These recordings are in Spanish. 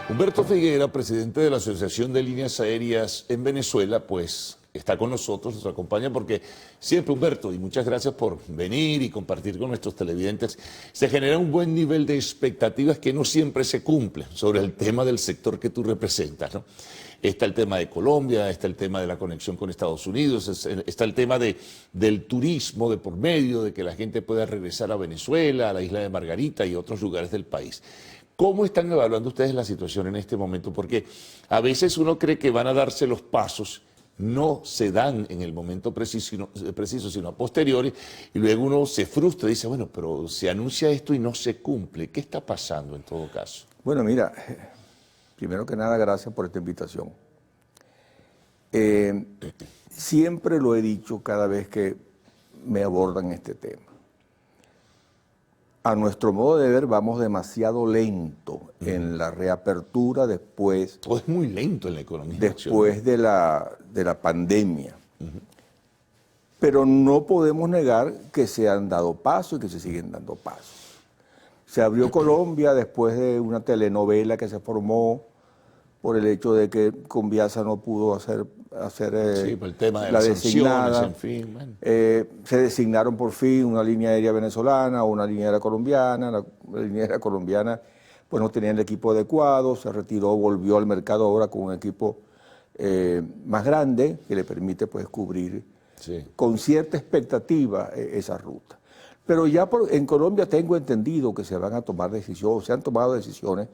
Humberto Figuera, presidente de la Asociación de Líneas Aéreas en Venezuela, pues está con nosotros, nos acompaña porque siempre, Humberto, y muchas gracias por venir y compartir con nuestros televidentes, se genera un buen nivel de expectativas que no siempre se cumplen sobre el tema del sector que tú representas, ¿no? Está el tema de Colombia, está el tema de la conexión con Estados Unidos, está el tema del turismo de por medio, de que la gente pueda regresar a Venezuela, a la isla de Margarita y otros lugares del país. ¿Cómo están evaluando ustedes la situación en este momento? Porque a veces uno cree que van a darse los pasos, no se dan en el momento preciso, sino a posteriori, y luego uno se frustra y dice, bueno, pero se anuncia esto y no se cumple. ¿Qué está pasando en todo caso? Bueno, mira, primero que nada, gracias por esta invitación. Siempre lo he dicho cada vez que me abordan este tema. A nuestro modo de ver, vamos demasiado lento en la reapertura después. Todo es muy lento en la economía. Después de la pandemia. Pero no podemos negar que se han dado pasos y que se siguen dando pasos. Se abrió Colombia después de una telenovela que se formó por el hecho de que Conviasa no pudo hacer sí, por el tema de la las designada. sanciones, en fin. Bueno. Se designaron por fin una línea aérea venezolana o una línea aérea colombiana. La línea aérea colombiana pues no tenía el equipo adecuado, se retiró, volvió al mercado ahora con un equipo más grande que le permite pues cubrir con cierta expectativa esa ruta. Pero ya en Colombia tengo entendido que se van a tomar decisiones, se han tomado decisiones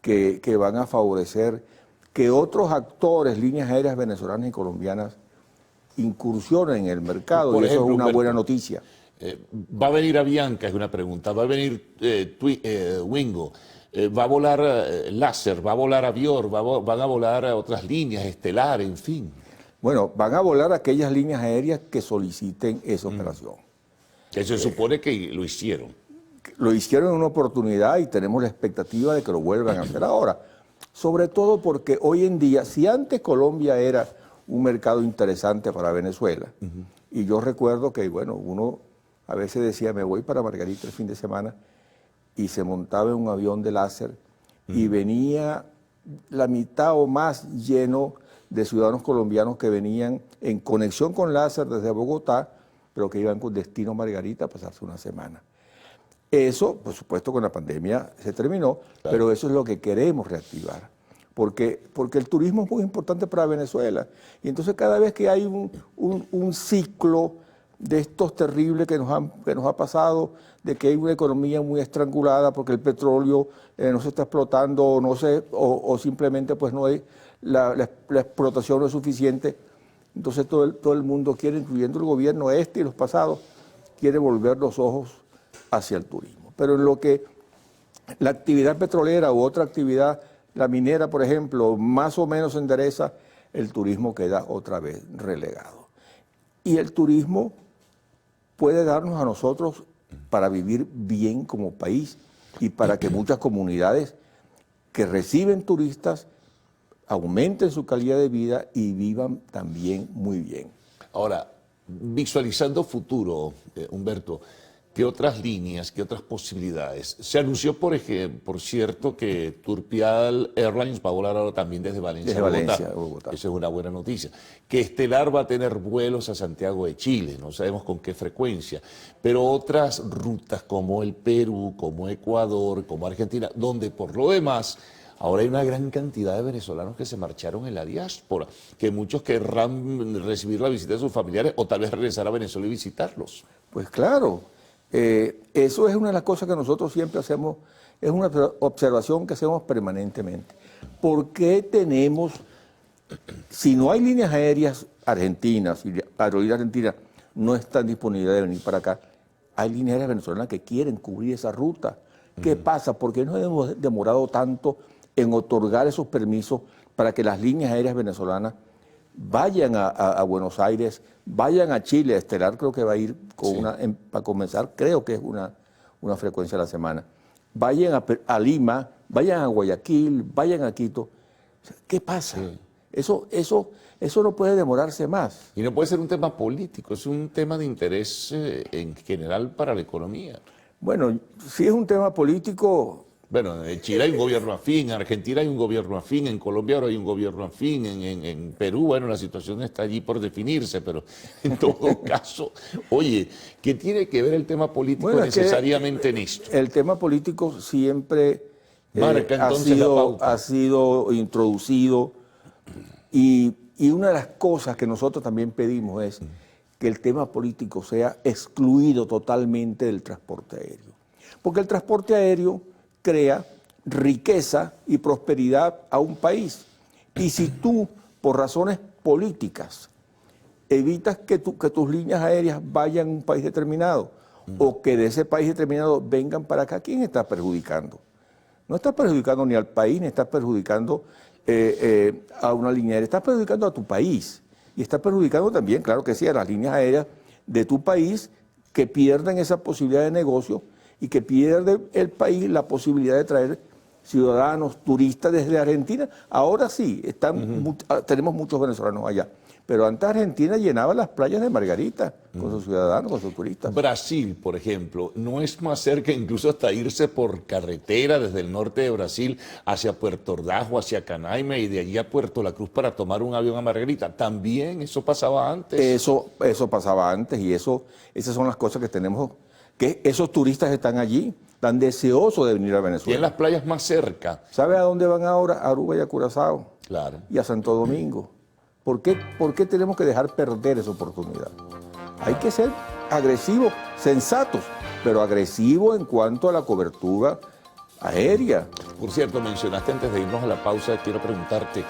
que van a favorecer que otros actores, líneas aéreas venezolanas y colombianas, incursionen en el mercado, por y ejemplo, eso es una Humberto, buena noticia. Va a venir Avianca, es una pregunta, va a venir Wingo, va a volar Láser, va a volar Avior, van a volar otras líneas, Estelar, en fin. Bueno, van a volar aquellas líneas aéreas que soliciten esa operación. Que se supone que lo hicieron. Lo hicieron en una oportunidad y tenemos la expectativa de que lo vuelvan a hacer ahora. Sobre todo porque hoy en día, si antes Colombia era un mercado interesante para Venezuela, y yo recuerdo que, bueno, uno a veces decía, me voy para Margarita el fin de semana, y se montaba en un avión de Láser, y venía la mitad o más lleno de ciudadanos colombianos que venían en conexión con Láser desde Bogotá, pero que iban con destino Margarita a pasarse una semana. Eso, por supuesto, con la pandemia se terminó, claro, pero eso es lo que queremos reactivar, porque el turismo es muy importante para Venezuela. Y entonces cada vez que hay un ciclo de estos terribles que nos ha pasado, de que hay una economía muy estrangulada porque el petróleo no se está explotando o simplemente pues no hay, la explotación no es suficiente, entonces todo el mundo quiere, incluyendo el gobierno y los pasados, quiere volver los ojos hacia el turismo. Pero en lo que la actividad petrolera u otra actividad, la minera, por ejemplo, más o menos endereza, el turismo queda otra vez relegado. Y el turismo puede darnos a nosotros para vivir bien como país y para que muchas comunidades que reciben turistas aumenten su calidad de vida y vivan también muy bien. Ahora, visualizando futuro, Humberto, ¿qué otras líneas, qué otras posibilidades? Se anunció, por cierto, que Turpial Airlines va a volar ahora también desde Valencia a Bogotá. Esa es una buena noticia. Que Estelar va a tener vuelos a Santiago de Chile, no sabemos con qué frecuencia, pero otras rutas como el Perú, como Ecuador, como Argentina, donde por lo demás ahora hay una gran cantidad de venezolanos que se marcharon en la diáspora, que muchos querrán recibir la visita de sus familiares o tal vez regresar a Venezuela y visitarlos. Pues claro. Eso es una de las cosas que nosotros siempre hacemos, es una observación que hacemos permanentemente. ¿Por qué tenemos, si no hay líneas aéreas argentinas, si la aerolínea argentina no está disponible de venir para acá, hay líneas aéreas venezolanas que quieren cubrir esa ruta? ¿Qué pasa? ¿Por qué nos hemos demorado tanto en otorgar esos permisos para que las líneas aéreas venezolanas vayan a Buenos Aires, vayan a Chile? Estelar creo que va a ir con para comenzar, creo que es una frecuencia a la semana. Vayan a Lima, vayan a Guayaquil, vayan a Quito. ¿Qué pasa? Eso no puede demorarse más. Y no puede ser un tema político, es un tema de interés en general para la economía. Bueno, si es un tema político, Bueno, en Chile hay un gobierno afín, en Argentina hay un gobierno afín, en Colombia ahora hay un gobierno afín, en Perú, bueno, la situación está allí por definirse, pero en todo caso, oye, ¿qué tiene que ver el tema político bueno, es que necesariamente en esto? el tema político siempre Marca entonces la pauta. ha sido introducido y una de las cosas que nosotros también pedimos es que el tema político sea excluido totalmente del transporte aéreo. Porque el transporte aéreo crea riqueza y prosperidad a un país. Y si tú, por razones políticas, evitas que tus líneas aéreas vayan a un país determinado o que de ese país determinado vengan para acá, ¿quién está perjudicando? No estás perjudicando ni al país, ni estás perjudicando a una línea aérea, estás perjudicando a tu país. Y estás perjudicando también, claro que sí, a las líneas aéreas de tu país que pierden esa posibilidad de negocio y que pierde el país la posibilidad de traer ciudadanos, turistas desde Argentina. Ahora sí, tenemos muchos venezolanos allá. Pero antes Argentina llenaba las playas de Margarita con sus ciudadanos, con sus turistas. Brasil, por ejemplo, no es más cerca incluso hasta irse por carretera desde el norte de Brasil hacia Puerto Ordaz o hacia Canaima y de allí a Puerto La Cruz para tomar un avión a Margarita. También eso pasaba antes. Eso pasaba antes y esas son las cosas que tenemos, que esos turistas están allí, tan deseosos de venir a Venezuela. Tienen las playas más cerca. ¿Sabe a dónde van ahora? A Aruba y a Curazao. Claro. Y a Santo Domingo. ¿Por qué tenemos que dejar perder esa oportunidad? Hay que ser agresivos, sensatos, pero agresivos en cuanto a la cobertura aérea. Por cierto, mencionaste antes de irnos a la pausa, quiero preguntarte,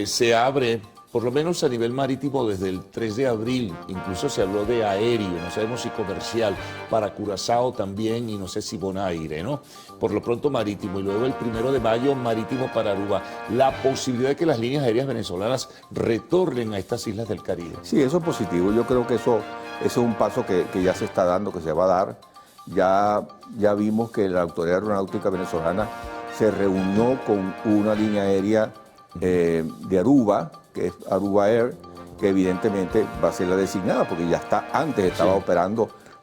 se abre, por lo menos a nivel marítimo, desde el 3 de abril, incluso se habló de aéreo, no sabemos si comercial, para Curazao también y no sé si Bonaire, ¿no? Por lo pronto marítimo y luego el 1 de mayo marítimo para Aruba. La posibilidad de que las líneas aéreas venezolanas retornen a estas islas del Caribe. Sí, eso es positivo. Yo creo que eso es un paso que ya se está dando, que se va a dar. Ya vimos que la Autoridad Aeronáutica Venezolana se reunió con una línea aérea de Aruba, que es Aruba Air, que evidentemente va a ser la designada, porque ya antes estaba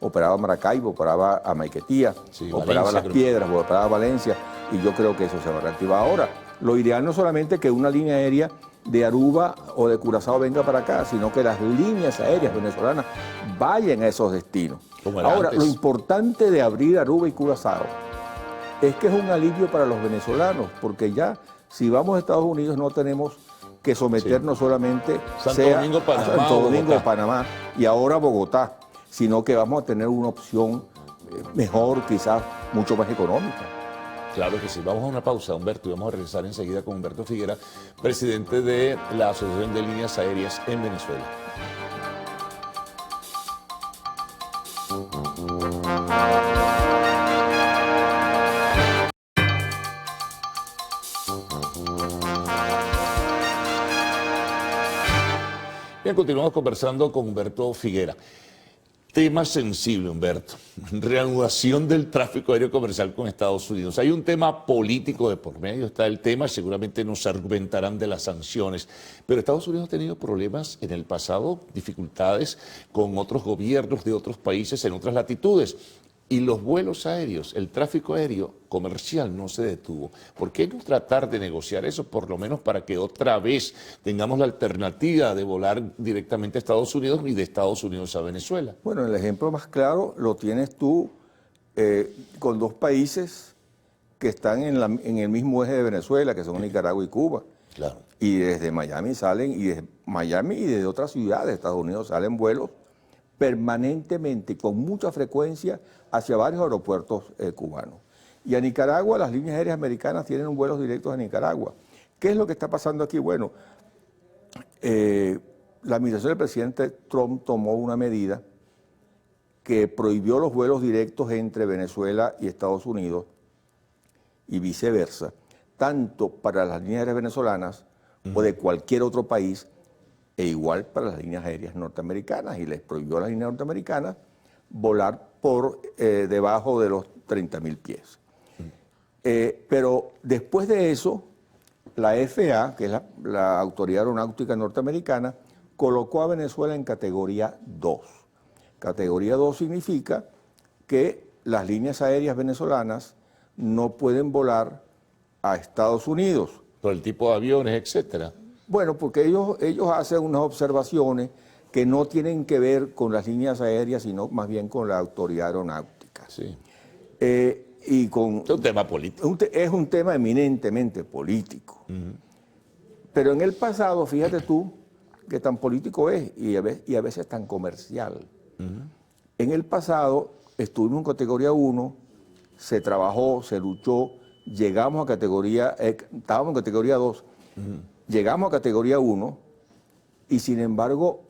operaba Maracaibo, operaba a Maiquetía, operaba Las Piedras, operaba Valencia, y yo creo que eso se va a reactivar ahora. Lo ideal no solamente que una línea aérea de Aruba o de Curazao venga para acá, sino que las líneas aéreas venezolanas vayan a esos destinos. Ahora, lo importante de abrir Aruba y Curazao es que es un alivio para los venezolanos, porque ya si vamos a Estados Unidos no tenemos que someternos solamente Santo Domingo, Panamá, a Santo Domingo, Panamá y ahora Bogotá, sino que vamos a tener una opción mejor, quizás mucho más económica. Claro que sí. Vamos a una pausa, Humberto, y vamos a regresar enseguida con Humberto Figuera, presidente de la Asociación de Líneas Aéreas en Venezuela. Bien, continuamos conversando con Humberto Figuera. Tema sensible, Humberto. Reanudación del tráfico aéreo comercial con Estados Unidos. Hay un tema político de por medio, está el tema, seguramente nos argumentarán de las sanciones, pero Estados Unidos ha tenido problemas en el pasado, dificultades con otros gobiernos de otros países en otras latitudes. Y los vuelos aéreos, el tráfico aéreo comercial no se detuvo. ¿Por qué no tratar de negociar eso, por lo menos para que otra vez tengamos la alternativa de volar directamente a Estados Unidos y de Estados Unidos a Venezuela? Bueno, el ejemplo más claro lo tienes tú con dos países que están en el mismo eje de Venezuela, que son Nicaragua y Cuba. Claro. Y desde Miami y desde otras ciudades de Estados Unidos salen vuelos permanentemente, con mucha frecuencia, hacia varios aeropuertos cubanos. Y a Nicaragua, las líneas aéreas americanas tienen vuelos directos a Nicaragua. ¿Qué es lo que está pasando aquí? Bueno, la administración del presidente Trump tomó una medida que prohibió los vuelos directos entre Venezuela y Estados Unidos y viceversa, tanto para las líneas aéreas venezolanas o de cualquier otro país, e igual para las líneas aéreas norteamericanas, y les prohibió a las líneas norteamericanas volar por debajo de los 30.000 pies. Pero después de eso, la FAA, que es la Autoridad Aeronáutica Norteamericana, colocó a Venezuela en categoría 2. Categoría 2 significa que las líneas aéreas venezolanas no pueden volar a Estados Unidos. Por el tipo de aviones, etcétera. Bueno, porque ellos hacen unas observaciones que no tienen que ver con las líneas aéreas, sino más bien con la autoridad aeronáutica. Sí. Y con, Es un tema político. es un tema eminentemente político. Pero en el pasado, fíjate tú, que tan político es y a veces tan comercial. En el pasado estuvimos en categoría 1, se trabajó, se luchó, llegamos a categoría, estábamos en categoría 2, llegamos a categoría 1 y sin embargo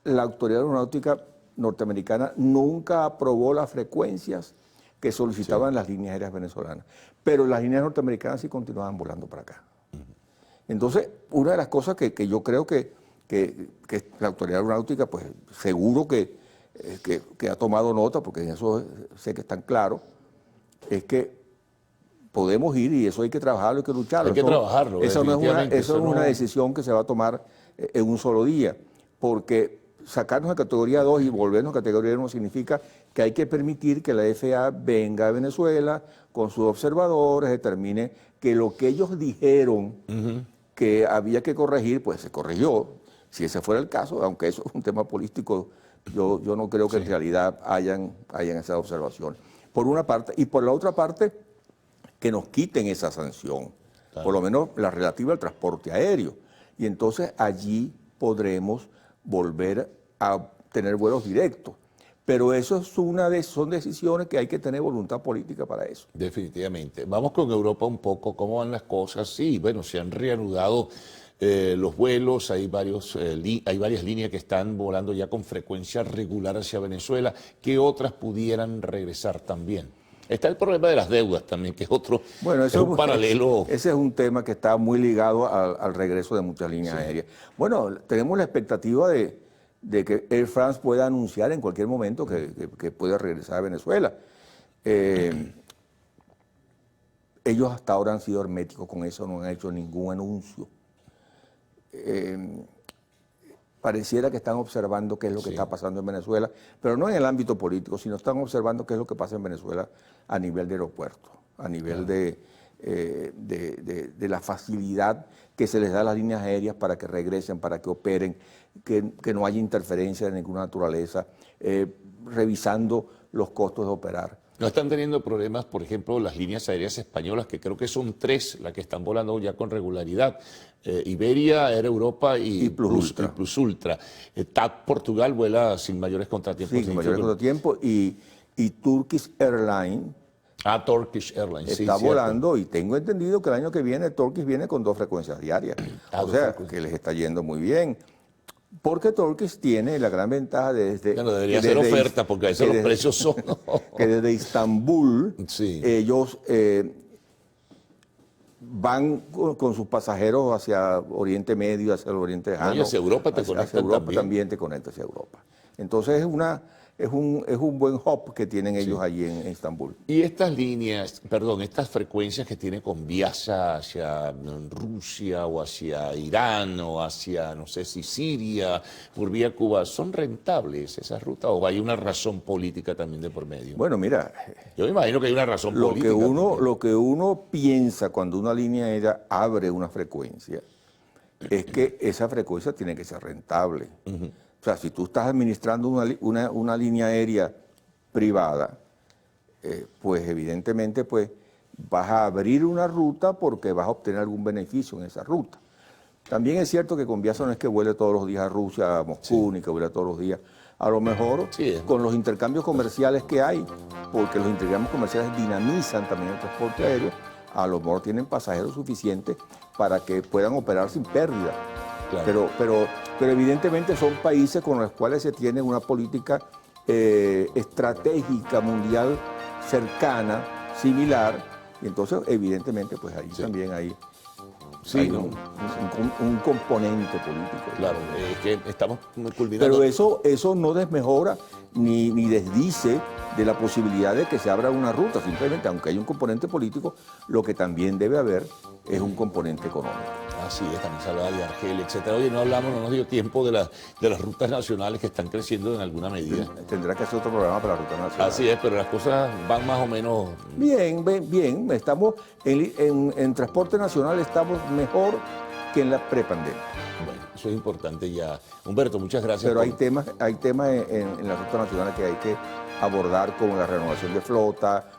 la autoridad aeronáutica norteamericana nunca aprobó las frecuencias que solicitaban las líneas aéreas venezolanas. Pero las líneas norteamericanas sí continuaban volando para acá. Entonces, una de las cosas que yo creo que la autoridad aeronáutica, pues seguro que ha tomado nota, porque en eso sé que están claros, es que podemos ir y eso hay que trabajarlo, hay que lucharlo. Hay que trabajarlo. Eso no es no... una decisión que se va a tomar en un solo día, porque sacarnos de categoría 2 y volvernos a categoría 1 significa que hay que permitir que la FAA venga a Venezuela con sus observadores, determine que lo que ellos dijeron que había que corregir, pues se corrigió. Si ese fuera el caso, aunque eso es un tema político, yo no creo que en realidad hayan esas observaciones. Por una parte, y por la otra parte, que nos quiten esa sanción, por lo menos la relativa al transporte aéreo. Y entonces allí podremos volver a tener vuelos directos. Pero eso son decisiones que hay que tener voluntad política para eso. Definitivamente. Vamos con Europa un poco, ¿cómo van las cosas? Sí, bueno, se han reanudado los vuelos, hay varias líneas que están volando ya con frecuencia regular hacia Venezuela, que otras pudieran regresar también. Está el problema de las deudas también, que es otro, bueno, es un paralelo. Ese es un tema que está muy ligado al regreso de muchas líneas aéreas. Bueno, tenemos la expectativa de que Air France pueda anunciar en cualquier momento que pueda regresar a Venezuela. Ellos hasta ahora han sido herméticos con eso, no han hecho ningún anuncio. Pareciera que están observando qué es lo que está pasando en Venezuela, pero no en el ámbito político, sino están observando qué es lo que pasa en Venezuela a nivel de aeropuerto, a nivel de la facilidad que se les da a las líneas aéreas para que regresen, para que operen, que no haya interferencia de ninguna naturaleza, revisando los costos de operar. No están teniendo problemas, por ejemplo, las líneas aéreas españolas, que creo que son 3 las que están volando ya con regularidad. Iberia, Air Europa y Plus Ultra. TAP Portugal vuela sin mayores contratiempos. Sí, sin mayores contratiempos. Y Turkish Airlines. Turkish Airlines, está volando y tengo entendido que el año que viene Turkish viene con 2 frecuencias diarias. O sea, que les está yendo muy bien. Porque Turkish tiene la gran ventaja debería ser oferta, porque a veces los precios son... que desde Estambul ellos van con sus pasajeros hacia Oriente Medio, hacia el Oriente Lejano. Y hacia Europa te conectan hacia Europa también te conecta hacia Europa. Entonces es un buen hub que tienen ellos allí en Estambul. Y estas líneas, perdón, estas frecuencias que tiene con Viasa hacia Rusia o hacia Irán o hacia, no sé si Siria, por vía Cuba, ¿son rentables esas rutas o hay una razón política también de por medio? Bueno, mira, yo me imagino que hay una razón política. Lo que uno piensa cuando una línea aérea abre una frecuencia es que esa frecuencia tiene que ser rentable. O sea, si tú estás administrando una línea aérea privada, pues evidentemente pues, vas a abrir una ruta porque vas a obtener algún beneficio en esa ruta. También es cierto que con Viasa no es que vuele todos los días a Rusia, a Moscú, ni que vuele todos los días. A lo mejor con los intercambios comerciales que hay, porque los intercambios comerciales dinamizan también el transporte aéreo, a lo mejor tienen pasajeros suficientes para que puedan operar sin pérdida. Claro. Pero evidentemente son países con los cuales se tiene una política estratégica mundial cercana, similar, y entonces evidentemente pues ahí también hay un componente político. Claro, es que estamos culminando. Pero eso no desmejora ni desdice de la posibilidad de que se abra una ruta, simplemente aunque hay un componente político, lo que también debe haber es un componente económico. Así es, también se hablaba de Argel, etcétera. Oye, no hablamos, no nos dio tiempo de las rutas nacionales que están creciendo en alguna medida. Tendrá que hacer otro programa para la ruta nacional. Así es, pero las cosas van más o menos... Bien, bien. Estamos en transporte nacional estamos mejor que en la prepandemia. Bueno, eso es importante ya. Humberto, muchas gracias. Pero hay temas en la ruta nacional que hay que abordar, como la renovación de flota,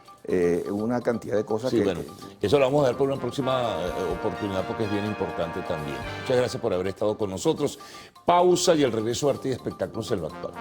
una cantidad de cosas Sí, que... bueno, eso lo vamos a dar por una próxima oportunidad porque es bien importante también. Muchas gracias por haber estado con nosotros. Pausa y el regreso a Arte y Espectáculos en lo actual.